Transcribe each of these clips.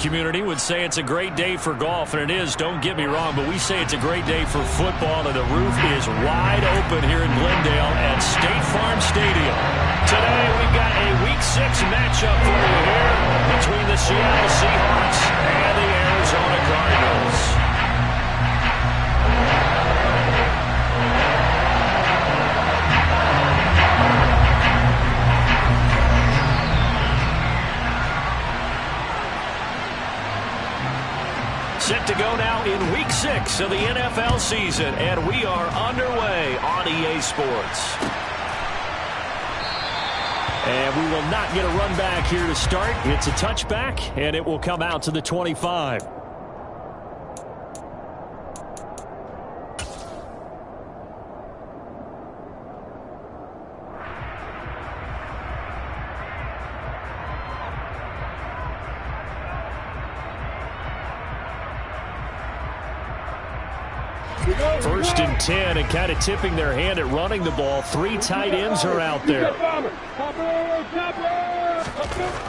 community would say it's a great day for golf, and it is, don't get me wrong, but we say it's a great day for football, and the roof is wide open here in Glendale at State Farm Stadium. Today we've got a Week 6 matchup for you here between the Seattle Seahawks and the Arizona Cardinals. Set to go now in Week 6 of the NFL season, and we are underway on EA Sports. And we will not get a run back here to start. It's a touchback, and it will come out to the 25. First and 10, and kind of tipping their hand at running the ball. Three tight ends are out there.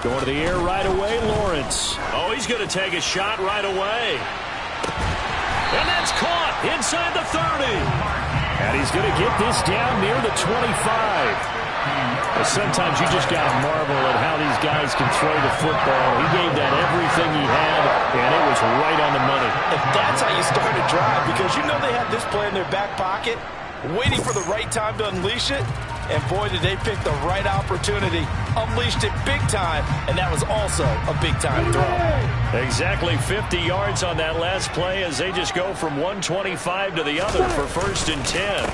Going to the air right away, Lawrence. Oh, he's going to take a shot right away. And that's caught inside the 30. And he's going to get this down near the 25. Well, sometimes you just got to marvel at how these guys can throw the football. He gave that everything he had, and it was right on the money. If that's how you start a drive, because you know they had this play in their back pocket, waiting for the right time to unleash it, and boy, did they pick the right opportunity. Unleashed it big time, and that was also a big-time throw. Exactly 50 yards on that last play as they just go from 125 to the other for first and 10.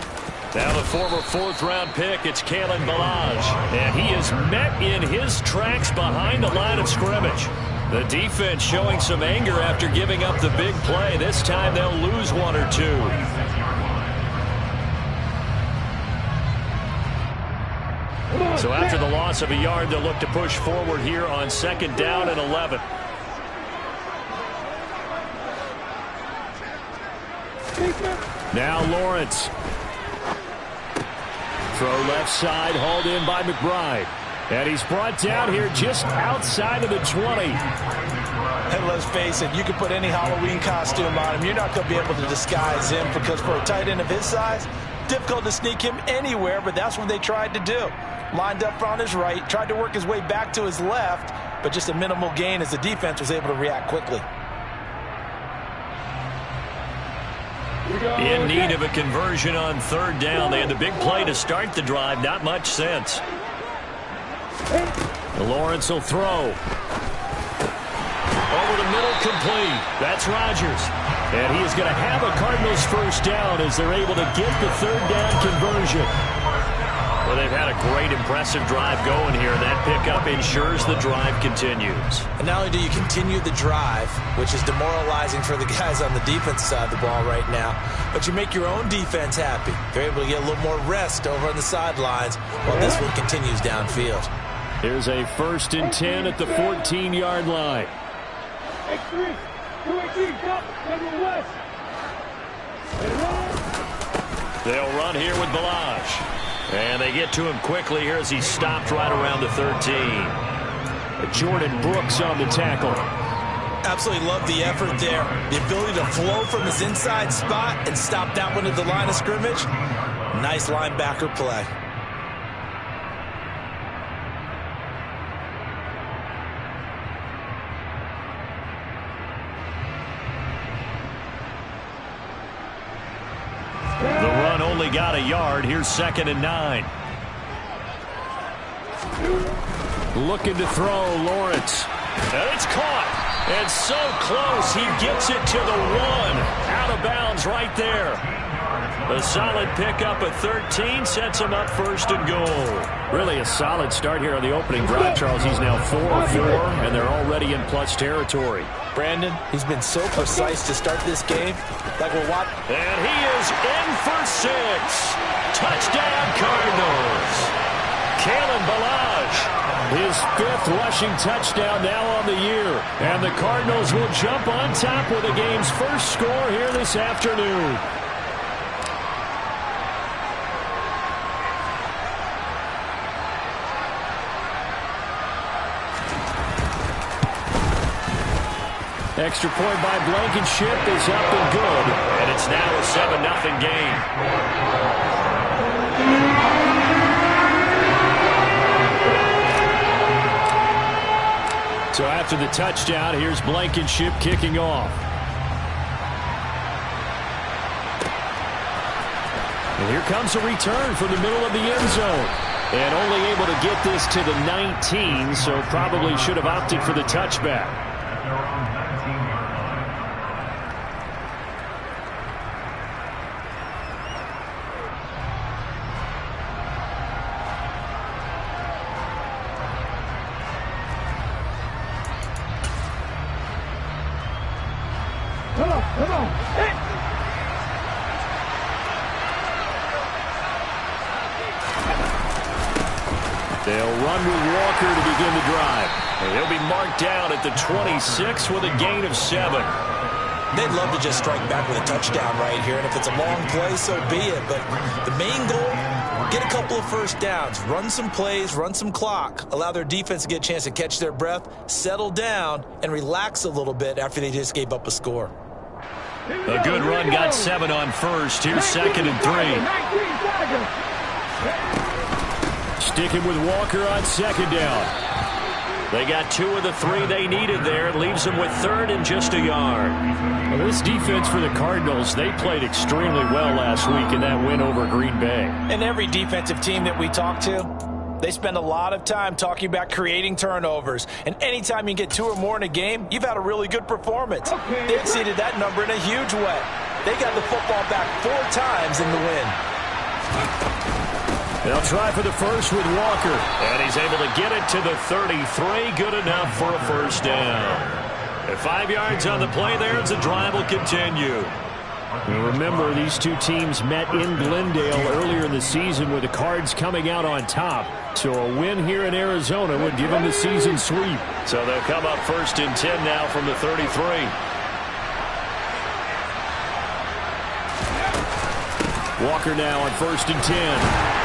Now the former fourth-round pick, it's Kalen Ballage. And he is met in his tracks behind the line of scrimmage. The defense showing some anger after giving up the big play. This time they'll lose one or two. So after the loss of a yard, they'll look to push forward here on second down and 11. Now Lawrence. Throw left side, hauled in by McBride. And he's brought down here just outside of the 20. And let's face it, you can put any Halloween costume on him. You're not going to be able to disguise him, because for a tight end of his size, difficult to sneak him anywhere, but that's what they tried to do. Lined up on his right, tried to work his way back to his left, but just a minimal gain as the defense was able to react quickly. In need of a conversion on third down. They had the big play to start the drive. Not much sense. Lawrence will throw. Over the middle, complete. That's Rodgers. And he is going to have a Cardinals first down as they're able to get the third down conversion. Well, they've had a great, impressive drive going here. That pickup ensures the drive continues. And not only do you continue the drive, which is demoralizing for the guys on the defensive side of the ball right now, but you make your own defense happy. They're able to get a little more rest over on the sidelines while this one continues downfield. Here's a first and 10 at the 14-yard line. They'll run here with Ballage. And they get to him quickly here as he's stopped right around the 13. Jordan Brooks on the tackle. Absolutely love the effort there. The ability to flow from his inside spot and stop that one at the line of scrimmage. Nice linebacker play. The run only got a yard. Here's second and 9. Looking to throw, Lawrence. And it's caught. And so close, he gets it to the 1. Out of bounds right there. A solid pickup at 13 sets him up first and goal. Really a solid start here on the opening drive, Charles. He's now 4-4, and they're already in plus territory. Brandon, he's been so precise to start this game. Like we're watching. And he is in for 6. Touchdown, Cardinals. Kalen Ballage, his 5th rushing touchdown now on the year. And the Cardinals will jump on top with the game's first score here this afternoon. Extra point by Blankenship is up and good. And it's now a 7-0 game. So after the touchdown, here's Blankenship kicking off. And here comes a return from the middle of the end zone. And only able to get this to the 19, so probably should have opted for the touchback. Come on. Hey. They'll run with Walker to begin the drive. And he'll be marked down at the 26 with a gain of 7. They'd love to just strike back with a touchdown right here, and if it's a long play, so be it. But the main goal, get a couple of first downs, run some plays, run some clock, allow their defense to get a chance to catch their breath, settle down, and relax a little bit after they just gave up a score. A good run got 7 on first. Here's 2nd and 3. Sticking with Walker on 2nd down. They got 2 of the 3 they needed there. It leaves them with 3rd and just a yard. Well, this defense for the Cardinals, they played extremely well last week in that win over Green Bay. And every defensive team that we talk to, they spend a lot of time talking about creating turnovers. And anytime you get 2 or more in a game, you've had a really good performance. They exceeded that number in a huge way. They got the football back 4 times in the win. They'll try for the first with Walker. And he's able to get it to the 33. Good enough for a first down. At 5 yards on the play there as the drive will continue. And remember, these two teams met in Glendale earlier in the season with the Cards coming out on top. So a win here in Arizona would give them the season sweep. So they'll come up 1st and 10 now from the 33. Walker now on 1st and 10.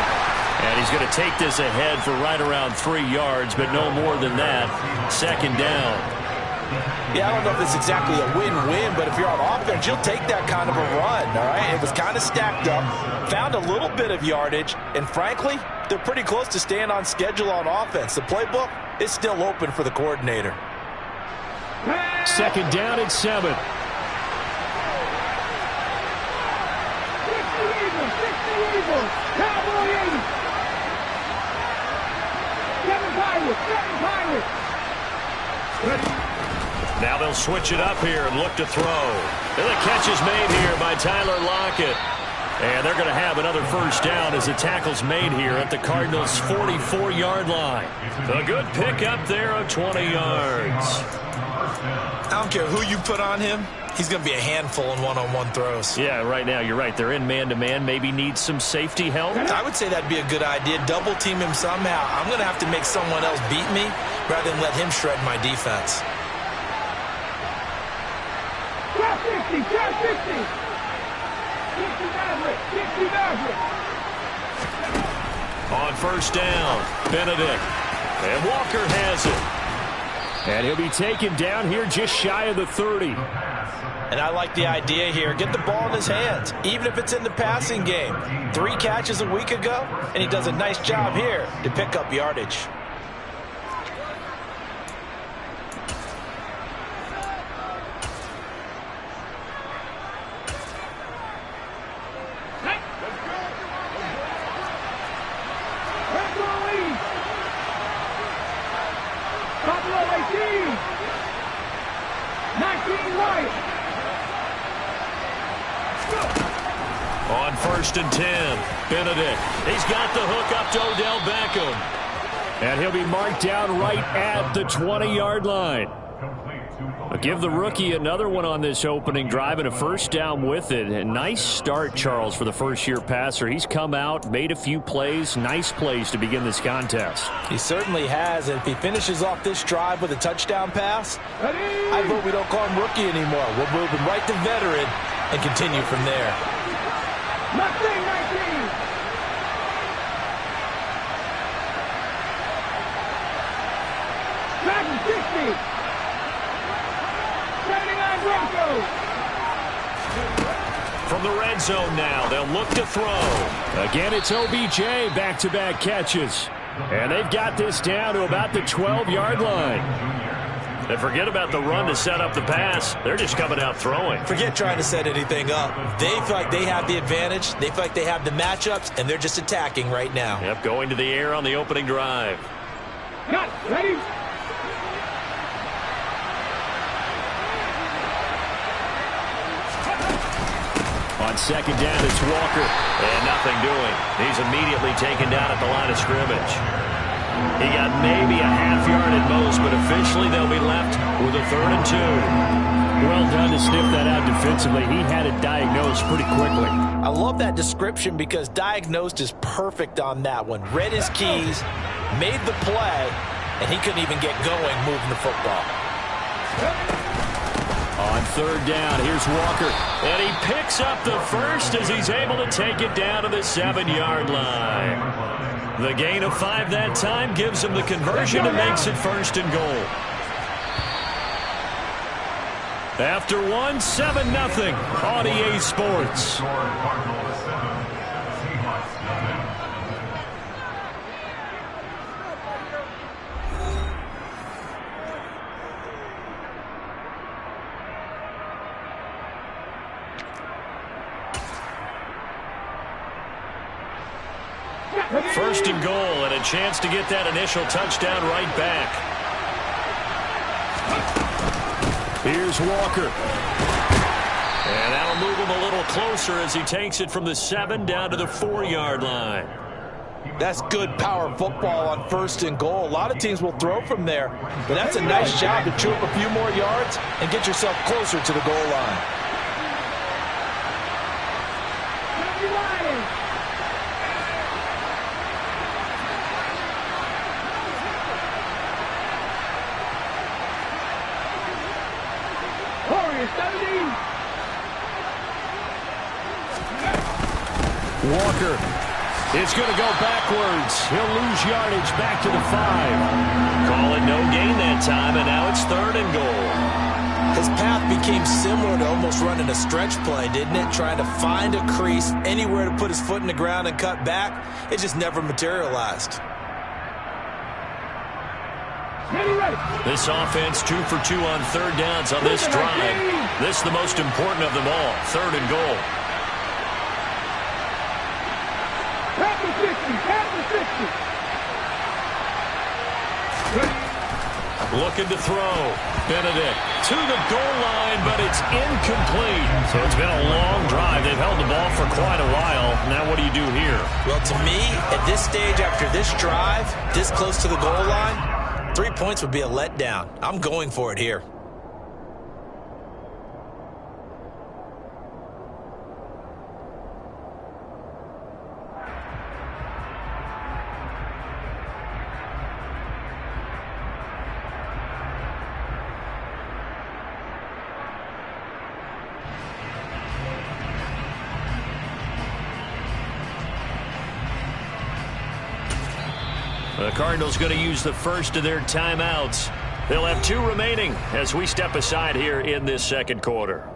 And he's going to take this ahead for right around 3 yards, but no more than that. 2nd down. Yeah, I don't know if it's exactly a win-win, but if you're on offense, you'll take that kind of a run, all right? It was kind of stacked up, found a little bit of yardage, and frankly, they're pretty close to staying on schedule on offense. The playbook is still open for the coordinator. 2nd down and 7. Now they'll switch it up here and look to throw. And the catch is made here by Tyler Lockett. And they're going to have another first down as the tackle's made here at the Cardinals' 44-yard line. A good pickup there of 20 yards. I don't care who you put on him. He's going to be a handful in one-on-one throws. Yeah, right now, you're right. They're in man-to-man. Maybe need some safety help. I would say that'd be a good idea. Double team him somehow. I'm going to have to make someone else beat me rather than let him shred my defense. Trap 50, trap 50. 50 Maverick. On 1st down, Benedict. And Walker has it. And he'll be taken down here just shy of the 30. And I like the idea here. Get the ball in his hands, even if it's in the passing game. 3 catches a week ago, and he does a nice job here to pick up yardage. On 1st and 10, Benedict. He's got the hook up to Odell Beckham. And he'll be marked down right at the 20-yard line. I'll give the rookie another one on this opening drive and a first down with it. A nice start, Charles, for the first-year passer. He's come out, made a few plays, nice plays to begin this contest. He certainly has, and if he finishes off this drive with a touchdown pass, I vote we don't call him rookie anymore. We'll move him right to veteran and continue from there. 19. Second 60. go. From the red zone now, they'll look to throw. Again, it's OBJ, back-to-back catches. And they've got this down to about the 12-yard line. And forget about the run to set up the pass. They're just coming out throwing. Forget trying to set anything up. They feel like they have the advantage. They feel like they have the matchups, and they're just attacking right now. Yep, going to the air on the opening drive. Cut. Ready? On second down, it's Walker. And nothing doing. He's immediately taken down at the line of scrimmage. He got maybe a half yard at most, but officially they'll be left with a 3rd and 2. Well done to sniff that out defensively. He had it diagnosed pretty quickly. I love that description because diagnosed is perfect on that one. Read his keys, made the play, and he couldn't even get going moving the football. On 3rd down, here's Walker. And he picks up the first as he's able to take it down to the 7-yard line. The gain of 5 that time gives him the conversion and makes it 1st and goal. After 1, 7-0 on EA Sports. First and goal, and a chance to get that initial touchdown right back. Here's Walker. And that'll move him a little closer as he takes it from the 7 down to the 4-yard line. That's good power football on 1st and goal. A lot of teams will throw from there, but that's a nice job to chew up a few more yards and get yourself closer to the goal line. Walker is going to go backwards. He'll lose yardage back to the 5. Call it no gain that time, and now it's 3rd and goal. His path became similar to almost running a stretch play, didn't it? Trying to find a crease, anywhere to put his foot in the ground and cut back. It just never materialized. This offense 2 for 2 on 3rd downs on this drive. This is the most important of them all, 3rd and goal. Looking to throw. Benedict to the goal line, but it's incomplete. So it's been a long drive. They've held the ball for quite a while. Now what do you do here? Well, to me, at this stage after this drive, this close to the goal line, 3 points would be a letdown. I'm going for it here. The Cardinals going to use the first of their timeouts. They'll have 2 remaining as we step aside here in this 2nd quarter.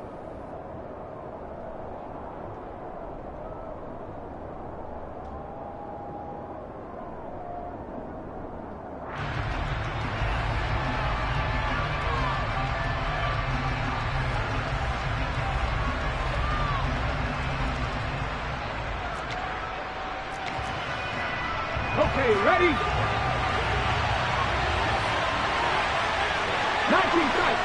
Okay, ready? 19 tight.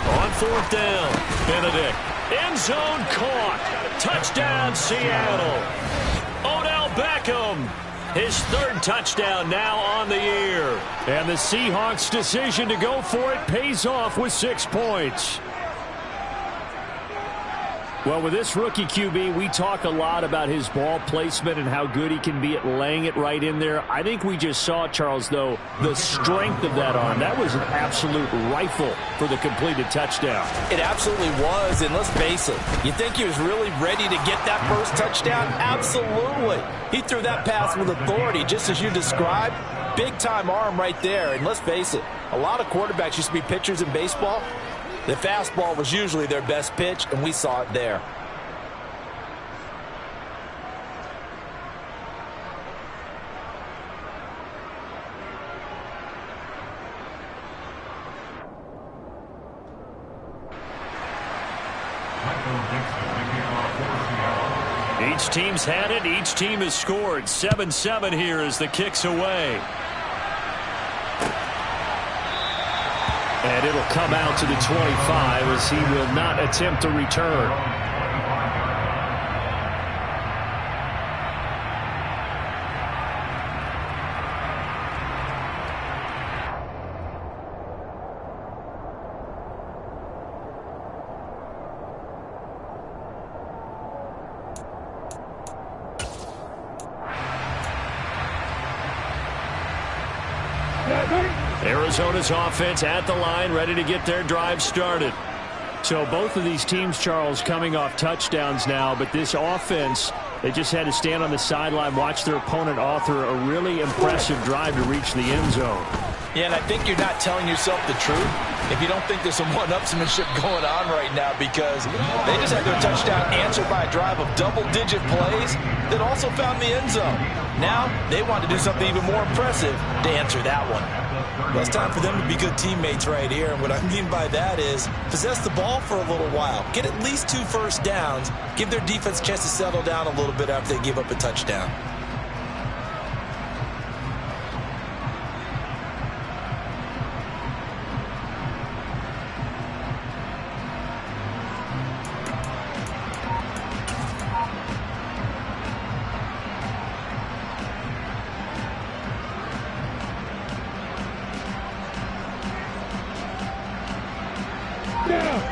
On 4th down, Benedict. End zone caught. Touchdown, Seattle. Odell Beckham. His 3rd touchdown now on the year. And the Seahawks' decision to go for it pays off with 6 points. Well, with this rookie QB, we talk a lot about his ball placement and how good he can be at laying it right in there. I think we just saw, Charles, though, the strength of that arm. That was an absolute rifle for the completed touchdown. It absolutely was, and let's face it, you think he was really ready to get that first touchdown? Absolutely. He threw that pass with authority, just as you described. big-time arm right there. And let's face it, a lot of quarterbacks used to be pitchers in baseball. The fastball was usually their best pitch, and we saw it there. Each team's had it. Each team has scored. 7-7 here as the kick's away. And it'll come out to the 25 as he will not attempt to return. Arizona's offense at the line, ready to get their drive started. So both of these teams, Charles, coming off touchdowns now, but this offense, they just had to stand on the sideline, watch their opponent author a really impressive drive to reach the end zone. Yeah, and I think you're not telling yourself the truth if you don't think there's some one-upsmanship going on right now, because they just had their touchdown answered by a drive of double-digit plays that also found the end zone. Now they want to do something even more impressive to answer that one. Well, it's time for them to be good teammates right here. And what I mean by that is possess the ball for a little while. Get at least 2 first downs. Give their defense a chance to settle down a little bit after they give up a touchdown.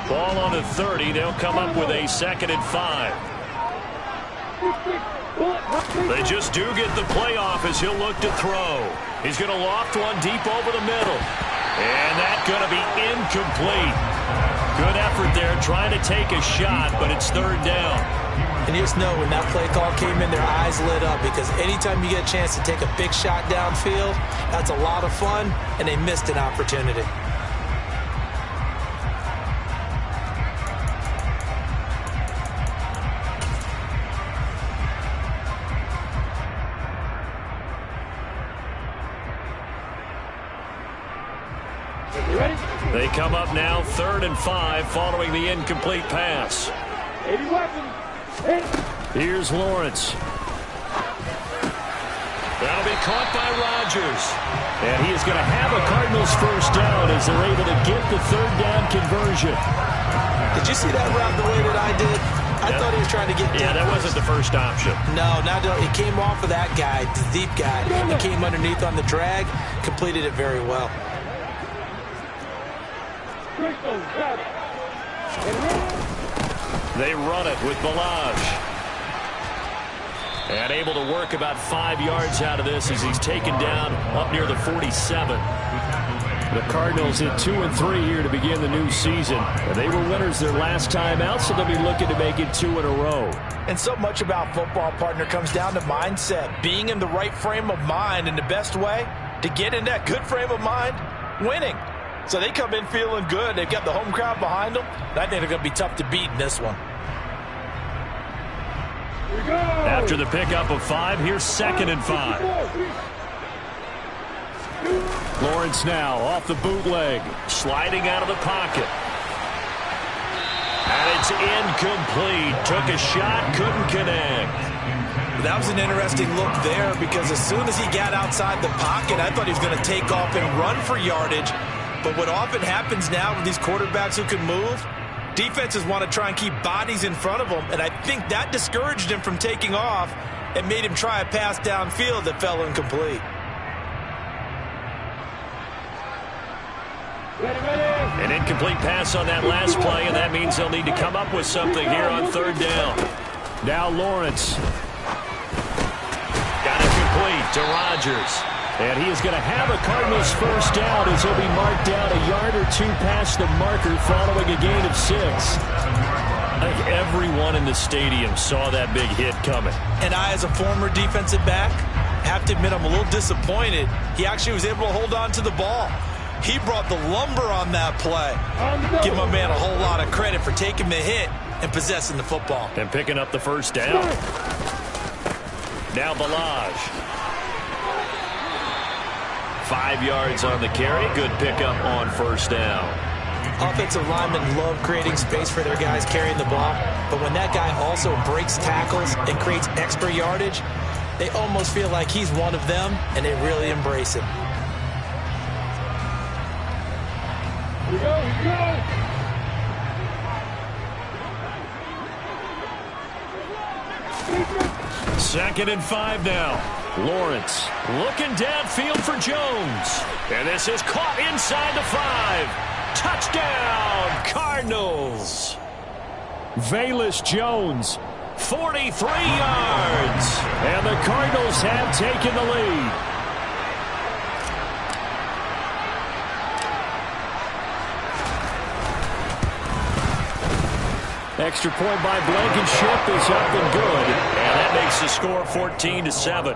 Ball on the 30. They'll come up with a 2nd and 5. They just do get the play off as he'll look to throw. He's going to loft one deep over the middle. And that's going to be incomplete. Good effort there trying to take a shot, but it's 3rd down. And you just know when that play call came in, their eyes lit up, because anytime you get a chance to take a big shot downfield, that's a lot of fun, and they missed an opportunity. They come up now 3rd and 5 following the incomplete pass. 80 weapons. Here's Lawrence. That'll be caught by Rodgers. And he is going to have a Cardinals first down as they're able to get the 3rd down conversion. Did you see that route the way that I did? I thought he was trying to get deep. Yeah, that wasn't the first option. No, it came off of that guy, the deep guy. He came underneath on the drag, completed it very well. They run it with Balaj. And able to work about 5 yards out of this as he's taken down up near the 47. The Cardinals hit 2-3 here to begin the new season. And they were winners their last time out, so they'll be looking to make it 2 in a row. And so much about football, partner, comes down to mindset. Being in the right frame of mind, and the best way to get in that good frame of mind, winning. So they come in feeling good. They've got the home crowd behind them. And I think they're going to be tough to beat in this one. After the pickup of 5, here's 2nd and 5. Lawrence now off the bootleg, sliding out of the pocket. And it's incomplete. Took a shot, couldn't connect. That was an interesting look there, because as soon as he got outside the pocket, I thought he was going to take off and run for yardage. But what often happens now with these quarterbacks who can move, defenses want to try and keep bodies in front of them, and I think that discouraged him from taking off and made him try a pass downfield that fell incomplete. An incomplete pass on that last play, and that means they'll need to come up with something here on 3rd down. Now Lawrence. Got it complete to Rodgers. And he is going to have a Cardinals first down as he'll be marked down a yard or 2 past the marker following a gain of 6. I think everyone in the stadium saw that big hit coming. And I, as a former defensive back, have to admit I'm a little disappointed. He actually was able to hold on to the ball. He brought the lumber on that play. Give my man a whole lot of credit for taking the hit and possessing the football. And picking up the first down. Now Balaj. 5 yards on the carry. Good pickup on first down. Offensive linemen love creating space for their guys carrying the ball, but when that guy also breaks tackles and creates extra yardage, they almost feel like he's one of them, and they really embrace him. Here we go, here we go. 2nd and 5 now. Lawrence looking downfield for Jones. And this is caught inside the 5. Touchdown, Cardinals. Velus Jones, 43 yards. And the Cardinals have taken the lead. Extra point by Blankenship is up and good. And that makes the score 14-7.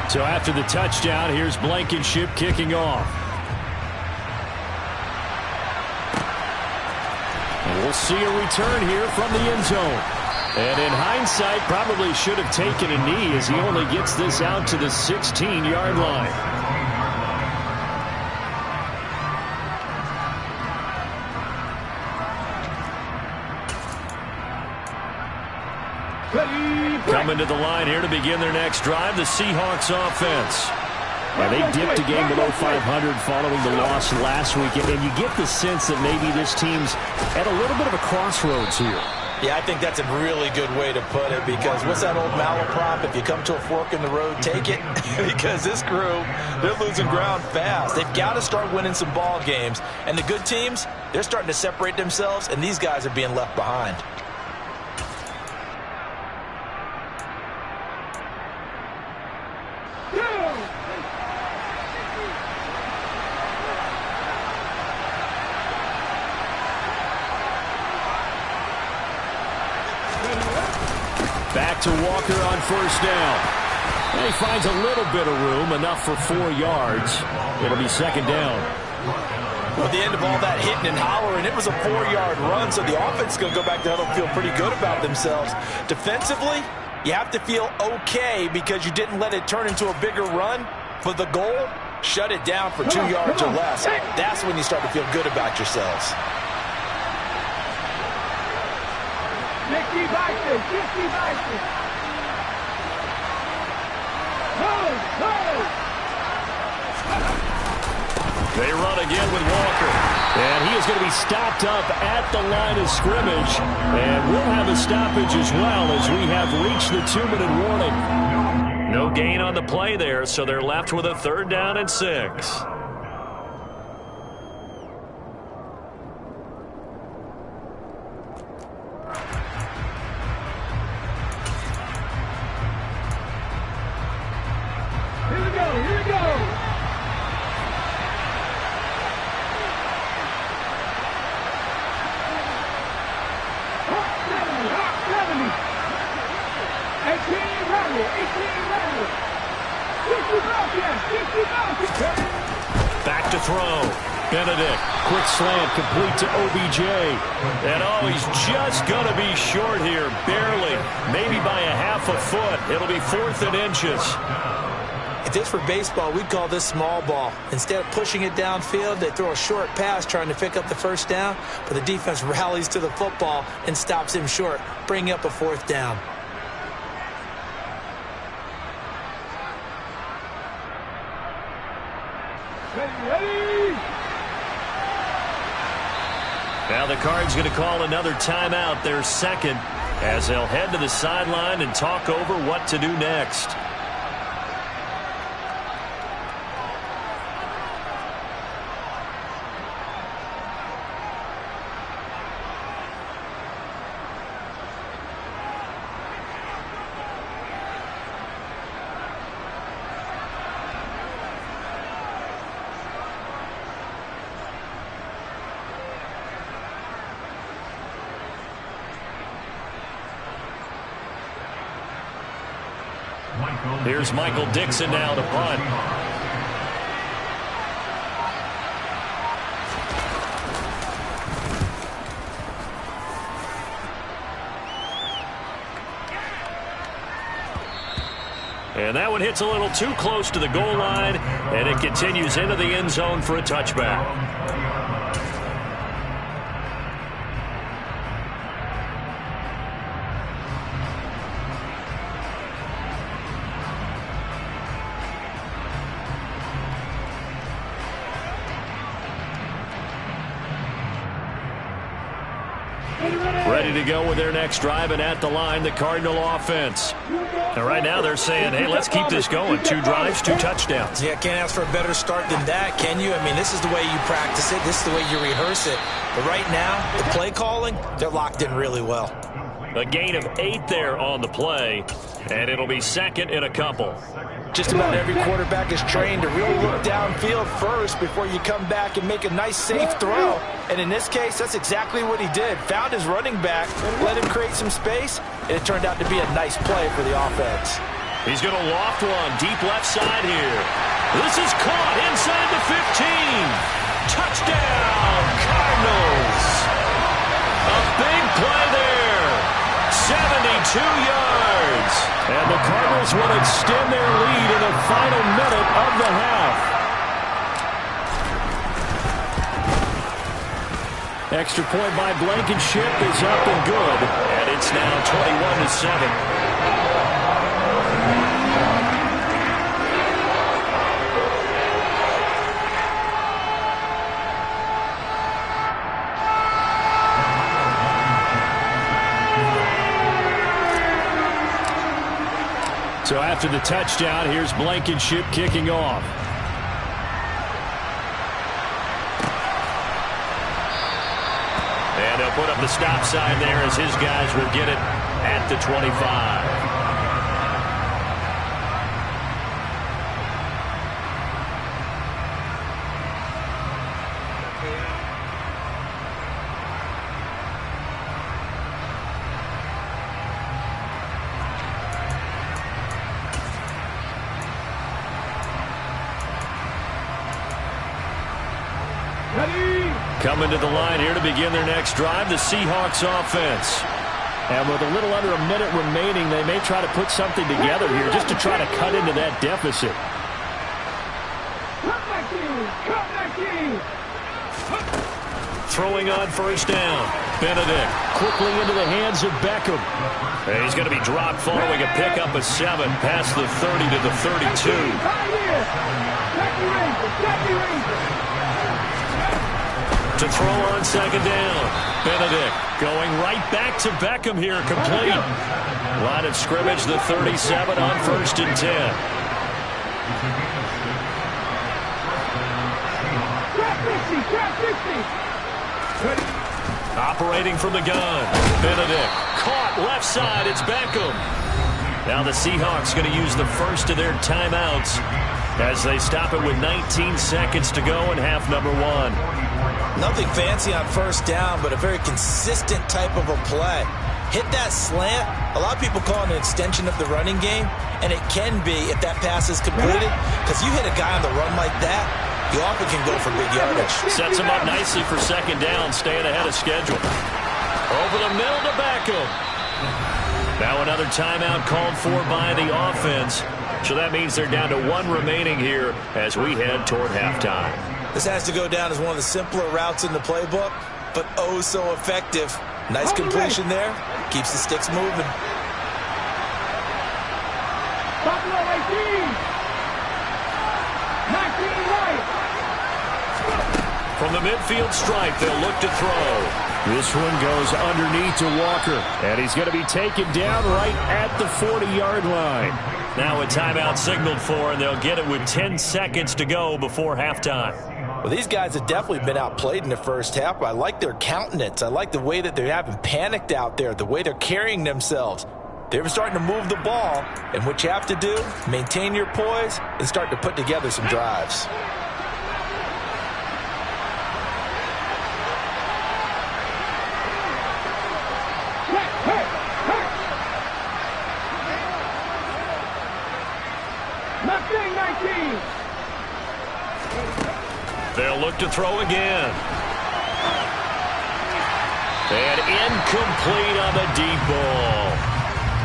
So after the touchdown, here's Blankenship kicking off. And we'll see a return here from the end zone. And in hindsight, probably should have taken a knee as he only gets this out to the 16-yard line. Coming to the line here to begin their next drive, the Seahawks offense. And they dipped a game below 500 following the loss last week. And you get the sense that maybe this team's at a little bit of a crossroads here. Yeah, I think that's a really good way to put it, because what's that old malaprop? If you come to a fork in the road, take it. Because this crew, they're losing ground fast. They've got to start winning some ball games. And the good teams, they're starting to separate themselves, and these guys are being left behind. Back to Walker on first down. And he finds a little bit of room, enough for 4 yards. It'll be 2nd down. Well, at the end of all that hitting and hollering, it was a 4-yard run, so the offense is going to go back to huddle and feel pretty good about themselves. Defensively, you have to feel okay because you didn't let it turn into a bigger run. But the goal, shut it down for 2 yards or less. That's when you start to feel good about yourselves. 50 Vikings, 50 Vikings. They run again with Walker. And he is going to be stopped up at the line of scrimmage. And we'll have a stoppage as well as we have reached the 2-minute warning. No gain on the play there, so they're left with a 3rd down and 6. Back to throw. Benedict. Quick slant complete to OBJ. And oh, he's just going to be short here. Barely. Maybe by a half a foot. It'll be 4th and inches. If this were baseball, we'd call this small ball. Instead of pushing it downfield, they throw a short pass trying to pick up the first down, but the defense rallies to the football and stops him short, bringing up a 4th down. Now the Cards going to call another timeout, their 2nd, as they'll head to the sideline and talk over what to do next. Here's Michael Dixon now to punt. And that one hits a little too close to the goal line, and it continues into the end zone for a touchback. Ready to go with their next drive, and at the line, the Cardinal offense. And right now they're saying, hey, let's keep this going. 2 drives, 2 touchdowns. Yeah, can't ask for a better start than that, can you? I mean, this is the way you practice it. This is the way you rehearse it. But right now, the play calling, they're locked in really well. A gain of 8 there on the play, and it'll be second in a couple. Just about every quarterback is trained to really look downfield first before you come back and make a nice, safe throw. And in this case, that's exactly what he did. Found his running back, let him create some space, and it turned out to be a nice play for the offense. He's going to loft one deep left side here. This is caught inside the 15. Touchdown, Cardinals. A big play there. 72 yards. And the Cardinals will extend their lead in the final minute of the half. Extra point by Blankenship is up and good. And it's now 21-7. So after the touchdown, here's Blankenship kicking off. And he'll put up the stop sign there as his guys will get it at the 25. Coming to the line here to begin their next drive, the Seahawks offense. And with a little under a minute remaining, they may try to put something together here just to try to cut into that deficit. Throwing on first down. Benedict quickly into the hands of Beckham. And he's going to be dropped following a pickup of 7 past the 30 to the 32. To throw on second down. Benedict going right back to Beckham here, complete. Line of scrimmage, the 37 on 1st and 10. Operating from the gun. Benedict caught left side. It's Beckham. Now the Seahawks going to use the first of their timeouts as they stop it with 19 seconds to go in half number 1. Nothing fancy on first down, but a very consistent type of a play. Hit that slant. A lot of people call it an extension of the running game, and it can be if that pass is completed, because you hit a guy on the run like that, you often can go for big yardage. Sets him up nicely for second down, staying ahead of schedule. Over the middle to Beckham. Now another timeout called for by the offense. So that means they're down to 1 remaining here as we head toward halftime. This has to go down as one of the simpler routes in the playbook, but oh so effective. Nice completion there. Keeps the sticks moving. From the midfield stripe, they'll look to throw. This one goes underneath to Walker, and he's going to be taken down right at the 40-yard line. Now a timeout signaled for, and they'll get it with 10 seconds to go before halftime. Well, these guys have definitely been outplayed in the first half. I like their countenance. I like the way that they haven't panicked out there, the way they're carrying themselves. They're starting to move the ball, and what you have to do, maintain your poise and start to put together some drives. Mustang 19. They'll look to throw again. And incomplete on the deep ball.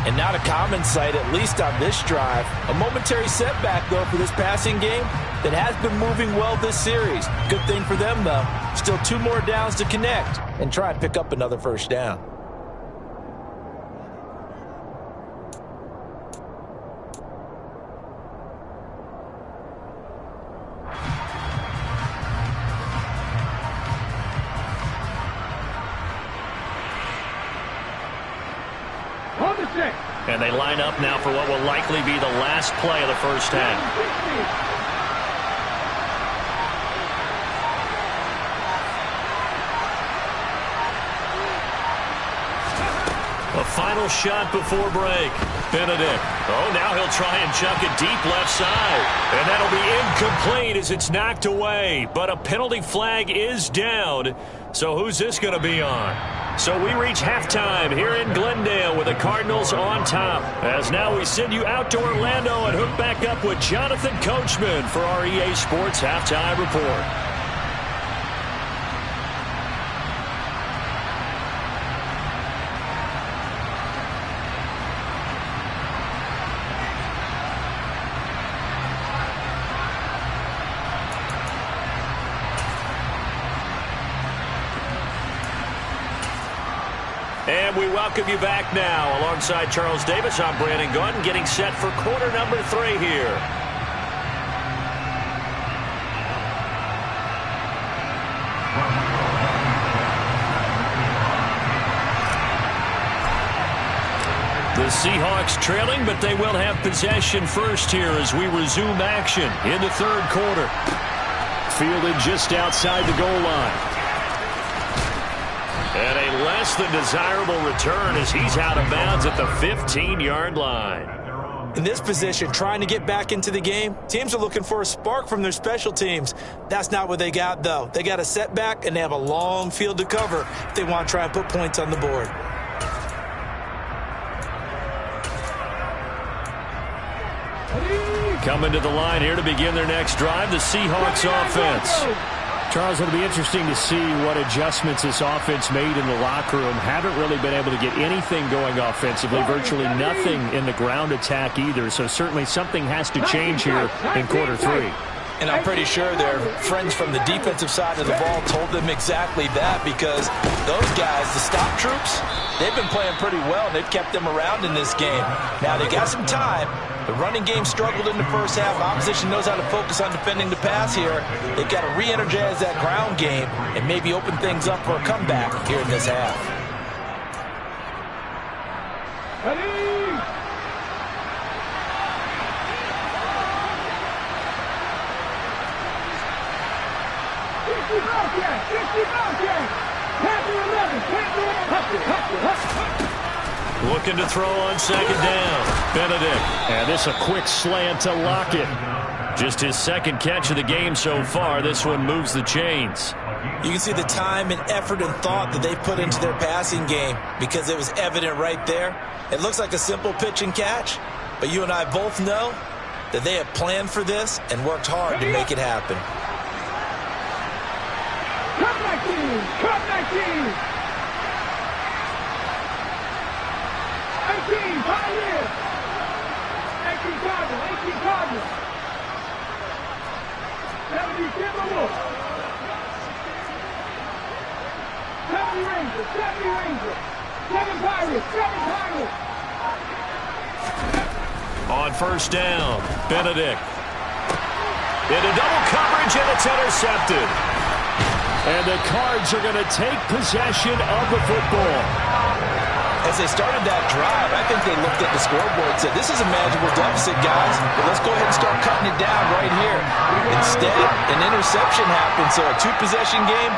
And not a common sight, at least on this drive. A momentary setback, though, for this passing game that has been moving well this series. Good thing for them, though. Still 2 more downs to connect and try and pick up another first down. And they line up now for what will likely be the last play of the first half. A final shot before break. Benedict. Oh, now he'll try and chuck it deep left side. And that'll be incomplete as it's knocked away. But a penalty flag is down. So who's this going to be on? So we reach halftime here in Glendale with the Cardinals on top. As now we send you out to Orlando and hook back up with Jonathan Coachman for our EA Sports Halftime Report. And we welcome you back now. Alongside Charles Davis, I'm Brandon Gaudin, getting set for quarter number 3 here. The Seahawks trailing, but they will have possession first here as we resume action in the third quarter. Fielded just outside the goal line. And a less than desirable return as he's out of bounds at the 15-yard line. In this position, trying to get back into the game, teams are looking for a spark from their special teams. That's not what they got, though. They got a setback, and they have a long field to cover if they want to try and put points on the board. Coming to the line here to begin their next drive, the Seahawks offense. Charles, it'll be interesting to see what adjustments this offense made in the locker room. Haven't really been able to get anything going offensively, virtually nothing in the ground attack either. So certainly something has to change here in quarter 3. And I'm pretty sure their friends from the defensive side of the ball told them exactly that, because those guys, the stop troops, they've been playing pretty well, and they've kept them around in this game. Now, they got some time. The running game struggled in the first half. Opposition knows how to focus on defending the pass here. They've got to re-energize that ground game and maybe open things up for a comeback here in this half. Looking to throw on second down. Benedict. And this a quick slant to Lockett. Just his second catch of the game so far. This one moves the chains. You can see the time and effort and thought that they put into their passing game, because it was evident right there. It looks like a simple pitch and catch, but you and I both know that they have planned for this and worked hard to make it happen. Cut 19! Cut 19! 18, Pioneer! 18 Cardinal, 18 Cardinal! 70 Timberwolves! 70 Rangers, 70 Rangers! 7 Pirates, 7 Pirates! On first down, Benedict. Into double coverage, and it's intercepted. And the Cards are going to take possession of the football. As they started that drive, I think they looked at the scoreboard and said, this is a manageable deficit, guys, but let's go ahead and start cutting it down right here. Instead, an interception happened, so a 2-possession game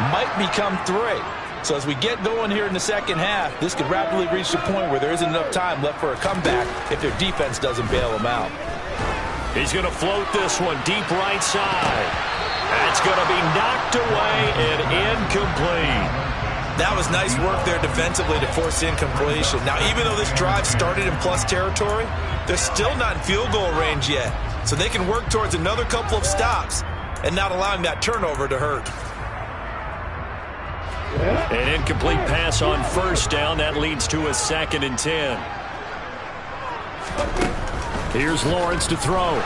might become 3. So as we get going here in the second half, this could rapidly reach the point where there isn't enough time left for a comeback if their defense doesn't bail them out. He's going to float this one deep right side. That's going to be knocked away and incomplete. That was nice work there defensively to force the incompletion. Now, even though this drive started in plus territory, they're still not in field goal range yet. So they can work towards another couple of stops and not allowing that turnover to hurt. An incomplete pass on first down. That leads to a 2nd and 10. Here's Lawrence to throw.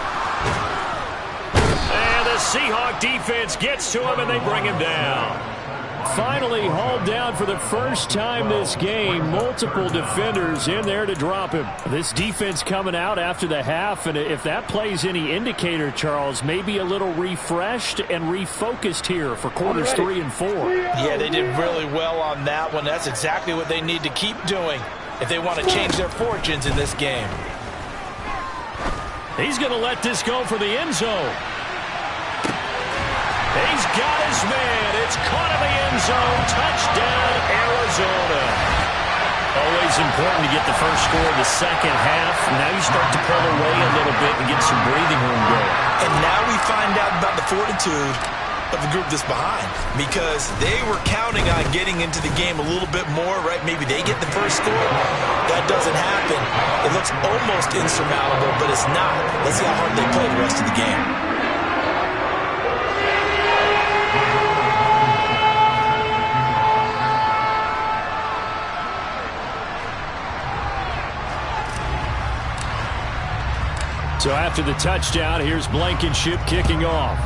And the Seahawk defense gets to him, and they bring him down. Finally hauled down for the first time this game. Multiple defenders in there to drop him. This defense coming out after the half, and if that plays any indicator, Charles, maybe a little refreshed and refocused here for quarters 3 and 4. Yeah, they did really well on that one. That's exactly what they need to keep doing if they want to change their fortunes in this game. He's going to let this go for the end zone. He's got his man. It's caught in the end zone. Touchdown, Arizona. Always important to get the first score of the second half. Now you start to pull away a little bit and get some breathing room going. And now we find out about the fortitude of the group that's behind, because they were counting on getting into the game a little bit more, right? Maybe they get the first score. That doesn't happen. It looks almost insurmountable, but it's not. Let's see how hard they play the rest of the game. So after the touchdown, here's Blankenship kicking off.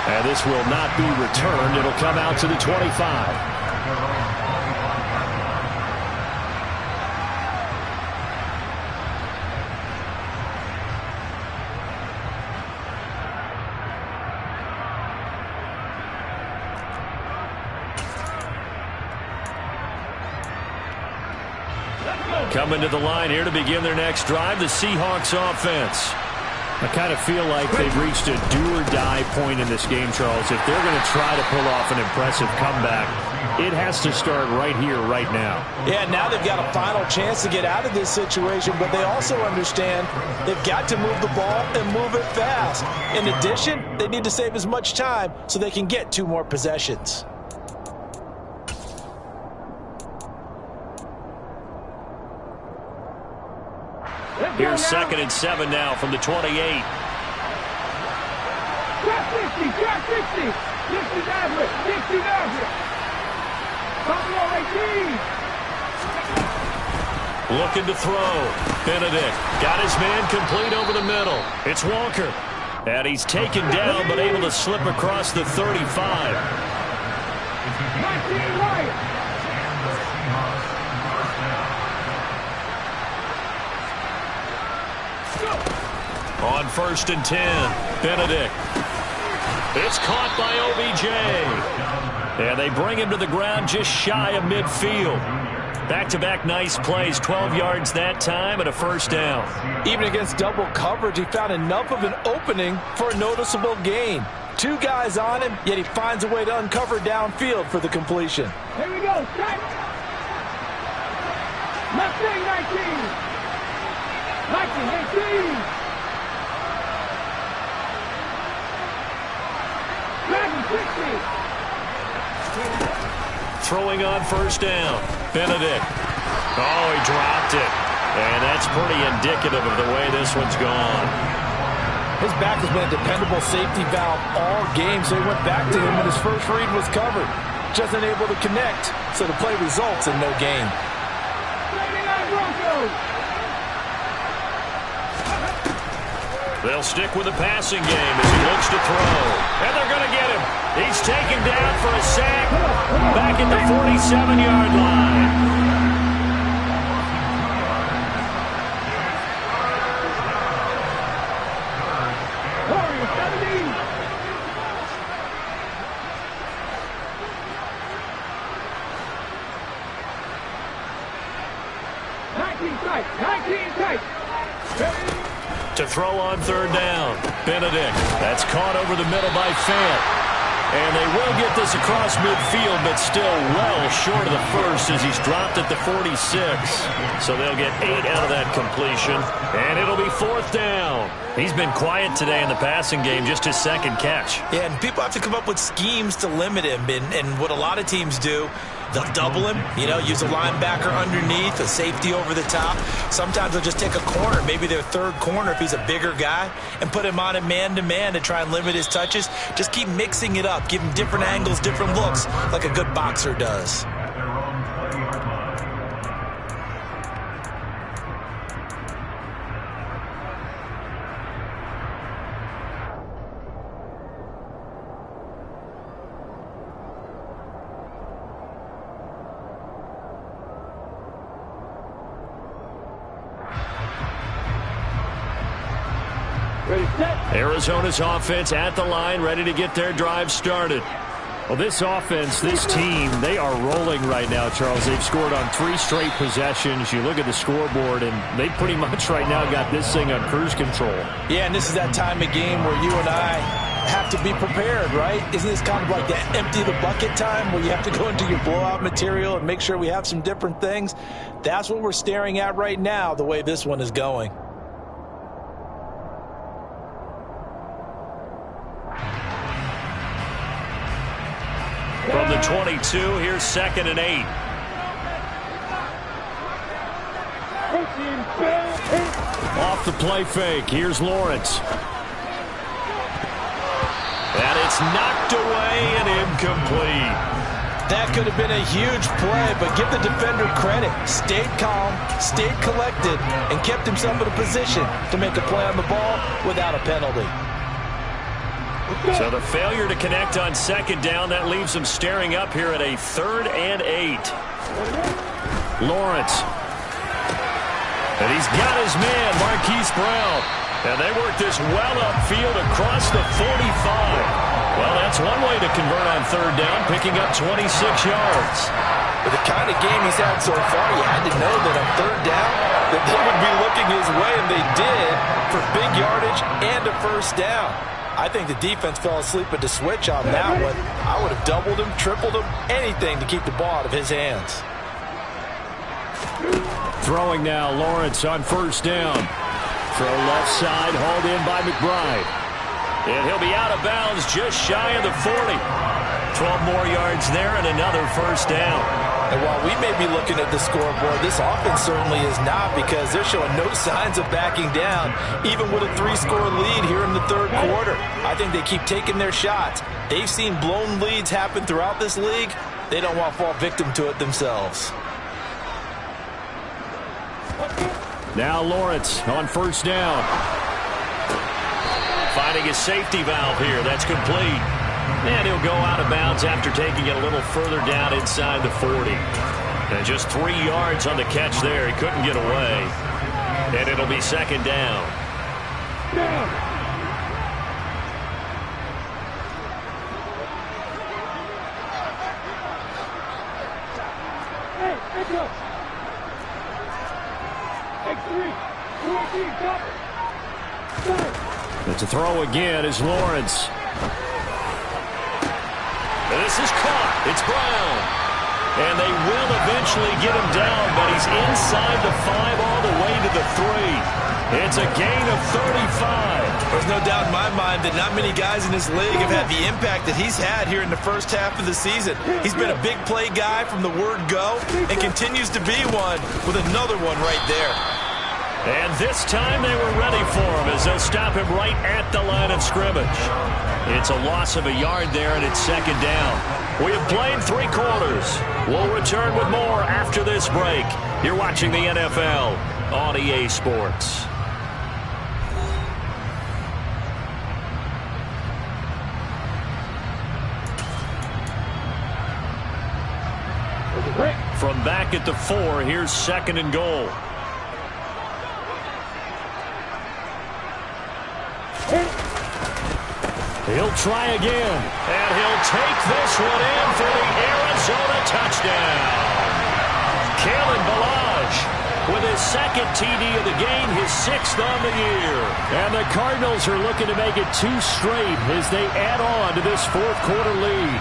And this will not be returned. It'll come out to the 25. Coming to the line here to begin their next drive, the Seahawks offense. I kind of feel like they've reached a do-or-die point in this game, Charles. If they're going to try to pull off an impressive comeback, it has to start right here, right now. Yeah, now they've got a final chance to get out of this situation, but they also understand they've got to move the ball and move it fast. In addition, they need to save as much time so they can get 2 more possessions. Here's 2nd and 7 now from the 28. Drop 60, drop 60. 60 Nazareth, 60 Nazareth. Buffalo 18. Looking to throw. Benedict got his man complete over the middle. It's Walker. And he's taken down but able to slip across the 35. 19 Wyatt. On 1st and 10, Benedict. It's caught by OBJ. And they bring him to the ground just shy of midfield. Back-to-back nice plays, 12 yards that time and a first down. Even against double coverage, he found enough of an opening for a noticeable gain. 2 guys on him, yet he finds a way to uncover downfield for the completion. Here we go, set. Mustang 19. 19, 18. Throwing on first down. Benedict. Oh, he dropped it. And that's pretty indicative of the way this one's gone. His back has been a dependable safety valve all game, so he went back to him when his first read was covered. Just unable to connect, so the play results in no gain. They'll stick with the passing game as he looks to throw. And they're going to get him. He's taken down for a sack back at the 47-yard line. To throw on third down. Benedict. That's caught over the middle by Fant. And they will get this across midfield, but still well short of the first as he's dropped at the 46. So they'll get 8 out of that completion, and it'll be 4th down. He's been quiet today in the passing game, just his second catch. Yeah, and people have to come up with schemes to limit him, and what a lot of teams do, they'll double him, use a linebacker underneath, a safety over the top. Sometimes they'll just take a corner, maybe their third corner if he's a bigger guy, and put him on a man-to-man to try and limit his touches. Just keep mixing it up, give him different angles, different looks, like a good boxer does. Arizona's offense at the line, ready to get their drive started. Well, this offense, this team, they are rolling right now, Charles. They've scored on 3 straight possessions. You look at the scoreboard, and they pretty much right now got this thing on cruise control. Yeah, and this is that time of game where you and I have to be prepared, right? Isn't this kind of like that empty the bucket time where you have to go into your blowout material and make sure we have some different things? That's what we're staring at right now, the way this one is going. From the 22, here's 2nd and 8. Off the play fake, here's Lawrence. And it's knocked away and incomplete. That could have been a huge play, but give the defender credit. Stayed calm, stayed collected, and kept himself in a position to make a play on the ball without a penalty. So the failure to connect on 2nd down, that leaves them staring up here at a 3rd and 8. Lawrence. And he's got his man, Marquise Brown. And they work this well upfield across the 45. Well, that's one way to convert on 3rd down, picking up 26 yards. With the kind of game he's had so far, you had to know that on 3rd down, that they would be looking his way, and they did, for big yardage and a 1st down. I think the defense fell asleep at the switch on that one. I would have doubled him, tripled him, anything to keep the ball out of his hands. Throwing now, Lawrence on 1st down. Throw left side, hauled in by McBride. And he'll be out of bounds just shy of the 40. 12 more yards there and another 1st down. And while we may be looking at the scoreboard, this offense certainly is not, because they're showing no signs of backing down, even with a 3-score lead here in the 3rd quarter. I think they keep taking their shots. They've seen blown leads happen throughout this league. They don't want to fall victim to it themselves. Now Lawrence on 1st down. Finding his safety valve here. That's complete. And he'll go out of bounds after taking it a little further down inside the 40. And just 3 yards on the catch there. He couldn't get away. And it'll be 2nd down. It's a throw again is Lawrence. This is caught. It's Brown. And they will eventually get him down, but he's inside the 5 all the way to the 3. It's a gain of 35. There's no doubt in my mind that not many guys in this league have had the impact that he's had here in the first half of the season. He's been a big play guy from the word go and continues to be one with another one right there. And this time they were ready for him as they'll stop him right at the line of scrimmage. It's a loss of a yard there, and it's 2nd down. We have played 3 quarters. We'll return with more after this break. You're watching the NFL on EA Sports. From back at the 4, here's 2nd and goal. He'll try again, and he'll take this one in for the Arizona touchdown. Kalen Ballage with his second TD of the game, his 6th on the year. And the Cardinals are looking to make it 2 straight as they add on to this fourth-quarter lead.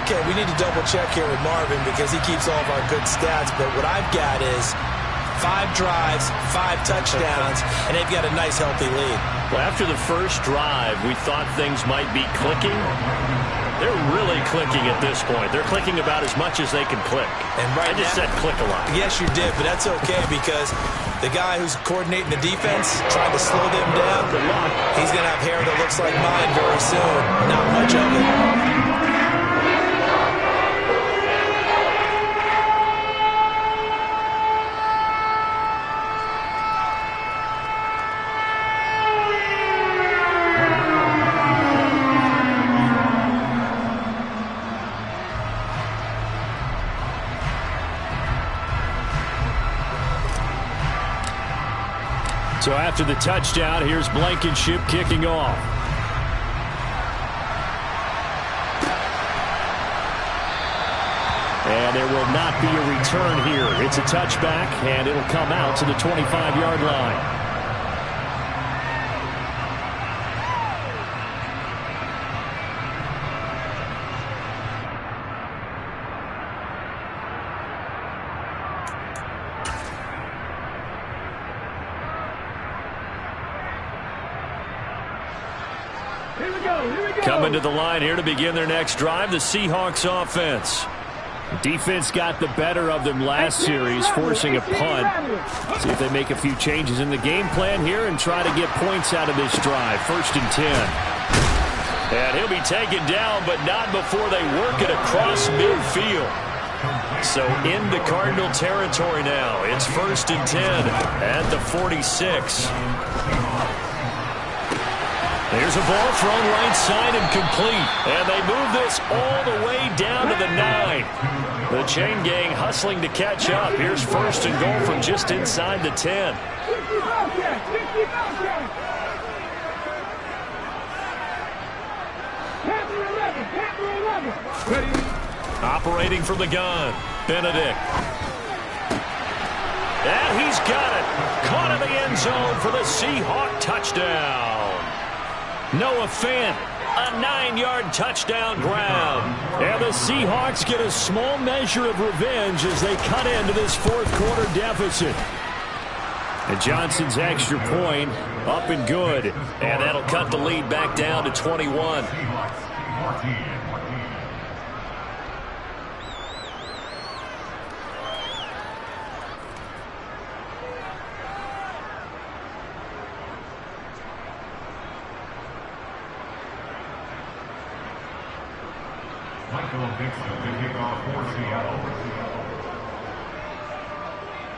Okay, we need to double-check here with Marvin because he keeps all of our good stats, but what I've got is 5 drives, 5 touchdowns, and they've got a nice, healthy lead. Well, after the first drive, we thought things might be clicking. They're really clicking at this point. They're clicking about as much as they can click. And right I just now, said click a lot. Yes, you did, but that's okay because the guy who's coordinating the defense, trying to slow them down, he's going to have hair that looks like mine very soon. Not much of it. So after the touchdown, here's Blankenship kicking off. And there will not be a return here. It's a touchback, and it'll come out to the 25-yard line. Coming to the line here to begin their next drive, the Seahawks offense. Defense got the better of them last series, forcing a punt. See if they make a few changes in the game plan here and try to get points out of this drive. 1st and 10. And he'll be taken down, but not before they work it across midfield. So into Cardinal territory now. It's 1st and 10 at the 46. There's a ball thrown right side and complete. And they move this all the way down to the 9. The chain gang hustling to catch up. Here's 1st and goal from just inside the 10. Operating from the gun, Benedict. And he's got it. Caught in the end zone for the Seahawk touchdown. Noah Fant, a 9-yard touchdown grab. And the Seahawks get a small measure of revenge as they cut into this fourth-quarter deficit. And Johnson's extra point up and good. And that'll cut the lead back down to 21.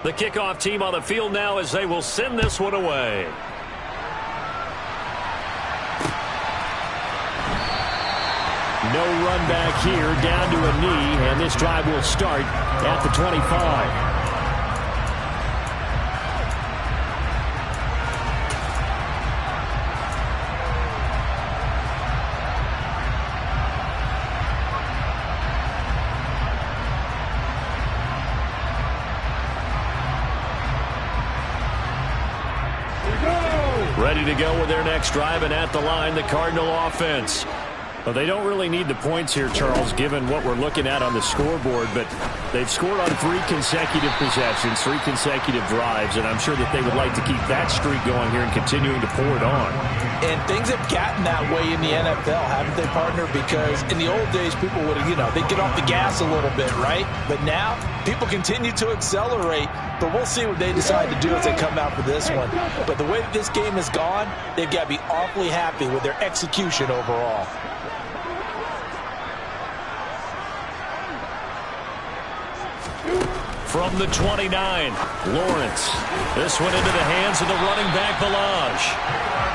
The kickoff team on the field now as they will send this one away. No run back here, down to a knee, and this drive will start at the 25. Ready to go with their next drive, and at the line, the Cardinal offense. Well, they don't really need the points here, Charles, given what we're looking at on the scoreboard, but they've scored on 3 consecutive possessions, 3 consecutive drives, and I'm sure that they would like to keep that streak going here and continuing to pour it on. And things have gotten that way in the NFL, haven't they, partner? Because in the old days, people would, they'd get off the gas a little bit, right? But now, people continue to accelerate, but we'll see what they decide to do as they come out for this one. But the way that this game has gone, they've got to be awfully happy with their execution overall. From the 29, Lawrence. This one into the hands of the running back, Ballage.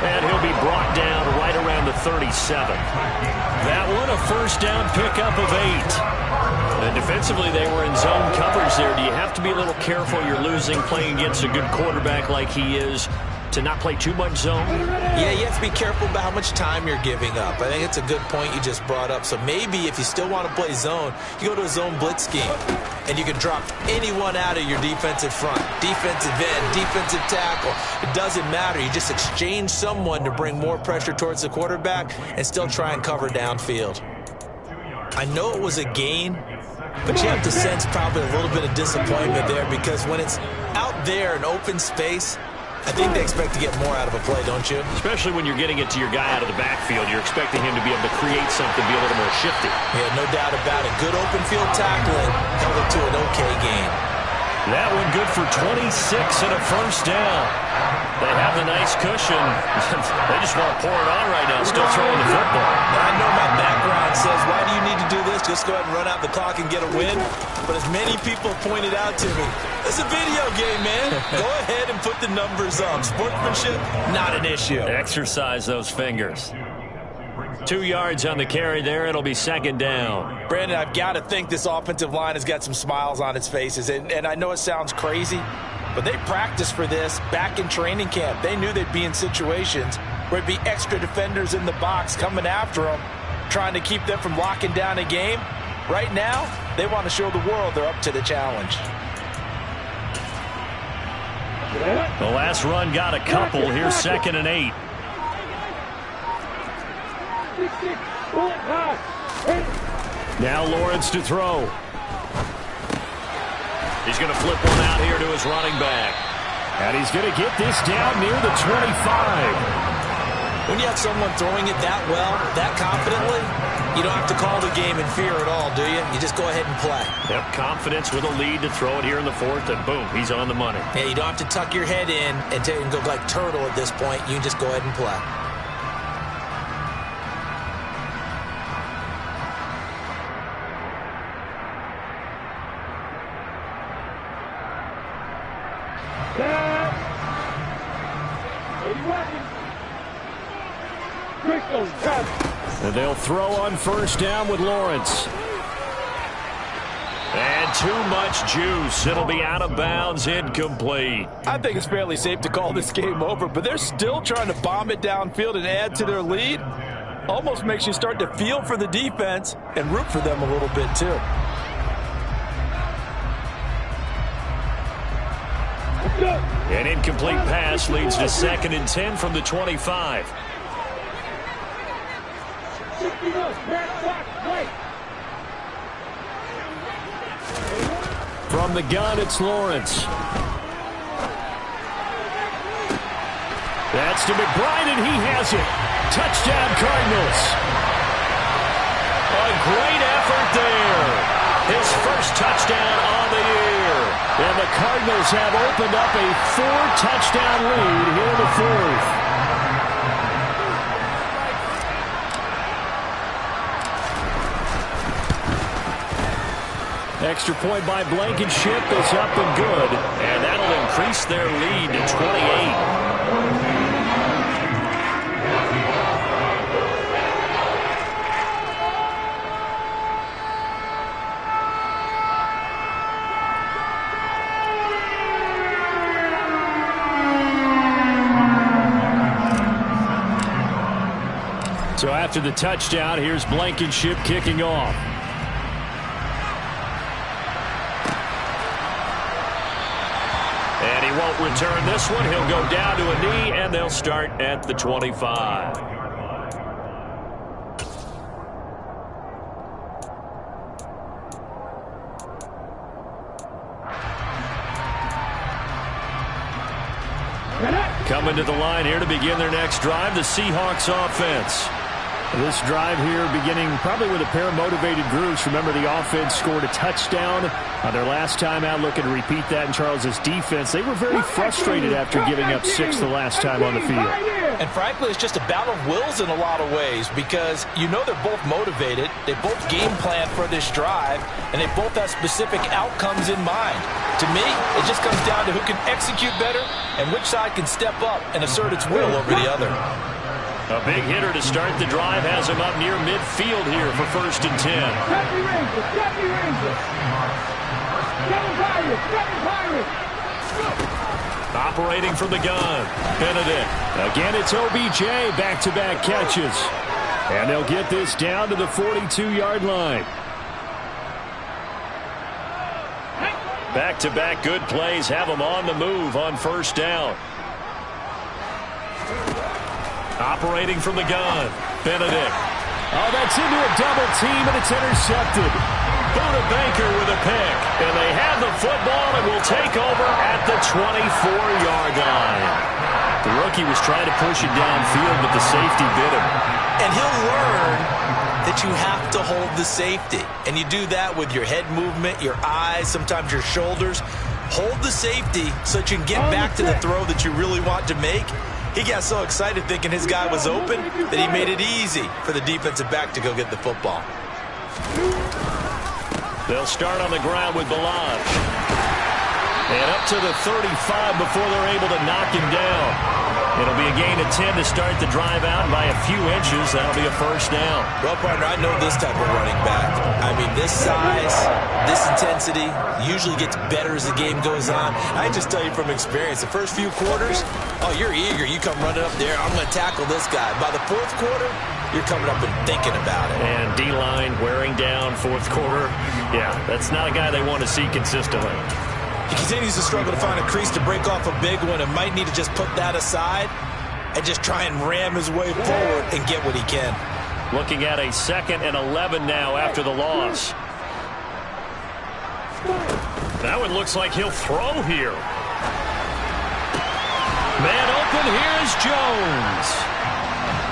And he'll be brought down right around the 37. That one, a first down pickup of 8. And defensively, they were in zone coverage there. Do you have to be a little careful? You're losing, playing against a good quarterback like he is, and not play too much zone? Yeah, you have to be careful about how much time you're giving up. I think it's a good point you just brought up. So maybe if you still want to play zone, you go to a zone blitz scheme, and you can drop anyone out of your defensive front. Defensive end, defensive tackle. It doesn't matter. You just exchange someone to bring more pressure towards the quarterback and still try and cover downfield. I know it was a gain, but you have to sense probably a little bit of disappointment there because when it's out there in open space, I think they expect to get more out of a play, don't you? Especially when you're getting it to your guy out of the backfield. You're expecting him to be able to create something, be a little more shifty. Yeah, no doubt about it. Good open field tackling held it to an okay gain. That one good for 26 and a first down. They have the nice cushion. They just want to pour it on right now, still throwing the football. And I know my background says, why do you need to do this? Just go ahead and run out the clock and get a win. But as many people pointed out to me, it's a video game, man. Go ahead and put the numbers up. Sportsmanship, not an issue. Exercise those fingers. 2 yards on the carry there. It'll be second down. Brandon, I've got to think this offensive line has got some smiles on its faces. And I know it sounds crazy, but they practiced for this back in training camp. They knew they'd be in situations where it'd be extra defenders in the box coming after them, trying to keep them from locking down a game. Right now, they want to show the world they're up to the challenge. The last run got a couple. Here's 2nd and 8. Now Lawrence to throw. He's going to flip one out here to his running back. And he's going to get this down near the 25. When you have someone throwing it that well, that confidently, you don't have to call the game in fear at all, do you? You just go ahead and play. Yep, confidence with a lead to throw it here in the 4th, and boom, he's on the money. Yeah, you don't have to tuck your head in and go like turtle at this point. You can just go ahead and play. And they'll throw on first down with Lawrence. And too much juice. It'll be out of bounds, incomplete. I think it's fairly safe to call this game over, but they're still trying to bomb it downfield and add to their lead. Almost makes you start to feel for the defense and root for them a little bit too. An incomplete pass leads to 2nd and 10 from the 25. From the gun, it's Lawrence. That's to McBride, and he has it. Touchdown, Cardinals. A great effort there. His first touchdown on the year. And the Cardinals have opened up a 4-touchdown lead here in the 4th. Extra point by Blankenship is up and good. And that'll increase their lead to 28. So after the touchdown, here's Blankenship kicking off. And he won't return this one. He'll go down to a knee, and they'll start at the 25. Coming to the line here to begin their next drive, the Seahawks offense. This drive here beginning probably with a pair of motivated groups. Remember, the offense scored a touchdown their last time out. Looking to repeat that in Charles's defense. They were very frustrated after giving up 6 the last time on the field. And frankly, it's just a battle of wills in a lot of ways because you know they're both motivated. They both game plan for this drive, and they both have specific outcomes in mind. To me, it just comes down to who can execute better and which side can step up and assert its will over the other. A big hitter to start the drive has him up near midfield here for 1st and 10. Operating from the gun, Benedict. Again, it's OBJ, back-to-back catches. And they'll get this down to the 42-yard line. Back-to-back good plays have them on the move on first down. Operating from the gun, Benedict. Oh, that's into a double team, and it's intercepted. Buda Baker with a pick. And they have the football and will take over at the 24-yard line. The rookie was trying to push it downfield, but the safety bit him. And he'll learn that you have to hold the safety. And you do that with your head movement, your eyes, sometimes your shoulders. Hold the safety so that you can get back to the throw that you really want to make. He got so excited thinking his guy was open that he made it easy for the defensive back to go get the football. They'll start on the ground with Balaj. And up to the 35 before they're able to knock him down. It'll be a gain of 10 to start the drive out. By a few inches, that'll be a first down. Well, partner, I know this type of running back. I mean, this size, this intensity usually gets better as the game goes on. I just tell you from experience, the first few quarters, oh, you're eager. You come running up there, I'm going to tackle this guy. By the fourth quarter, you're coming up and thinking about it. And D-line wearing down fourth quarter. Yeah, that's not a guy they want to see consistently. He continues to struggle to find a crease to break off a big one and might need to just put that aside and just try and ram his way forward and get what he can. Looking at a 2nd and 11 now after the loss. That one looks like he'll throw here. Man open, here's Jones.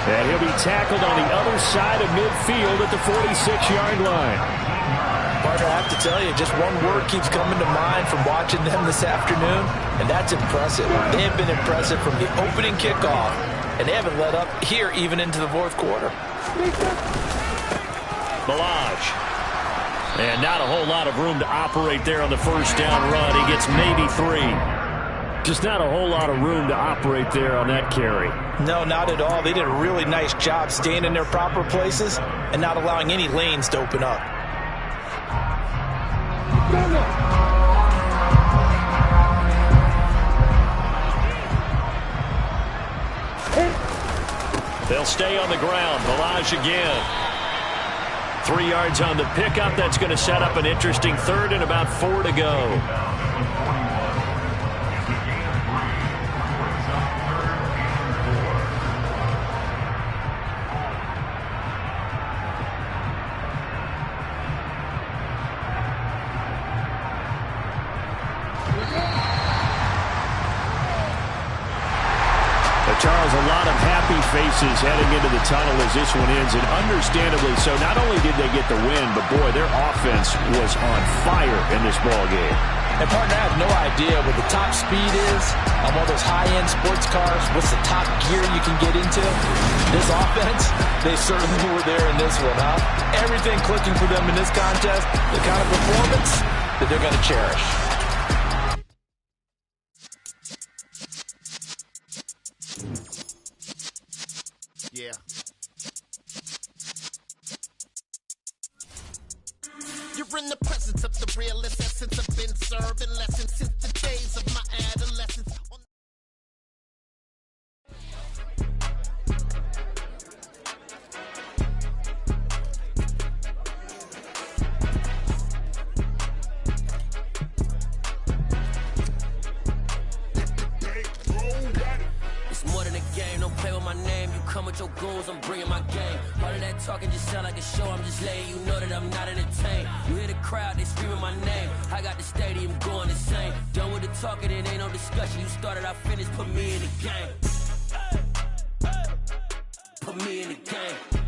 And he'll be tackled on the other side of midfield at the 46-yard line. Partner, I have to tell you, just one word keeps coming to mind from watching them this afternoon, and that's impressive. They have been impressive from the opening kickoff, and they haven't let up here even into the fourth quarter. Balaj. And not a whole lot of room to operate there on the first down run. He gets maybe 3. Just not a whole lot of room to operate there on that carry. No, not at all. They did a really nice job staying in their proper places and not allowing any lanes to open up. They'll stay on the ground. Balaj again. 3 yards on the pickup. That's going to set up an interesting third and about 4 to go. Charles, a lot of happy faces heading into the tunnel as this one ends, and understandably so. Not only did they get the win, but boy, their offense was on fire in this ball game. And partner, I have no idea what the top speed is on one of those high-end sports cars. What's the top gear you can get into? This offense, they certainly were there in this one, huh? Everything clicking for them in this contest, the kind of performance that they're going to cherish. Yeah. You're in the presence of the realest essence. I've been serving lessons since the days of my adolescence. With your goons, I'm bringing my game. All of that talking just sound like a show. I'm just letting you know that I'm not entertained. You hear the crowd, they screaming my name. I got the stadium going insane. Done with the talking, it ain't no discussion. You started, I finished, put me in the game. Put me in the game.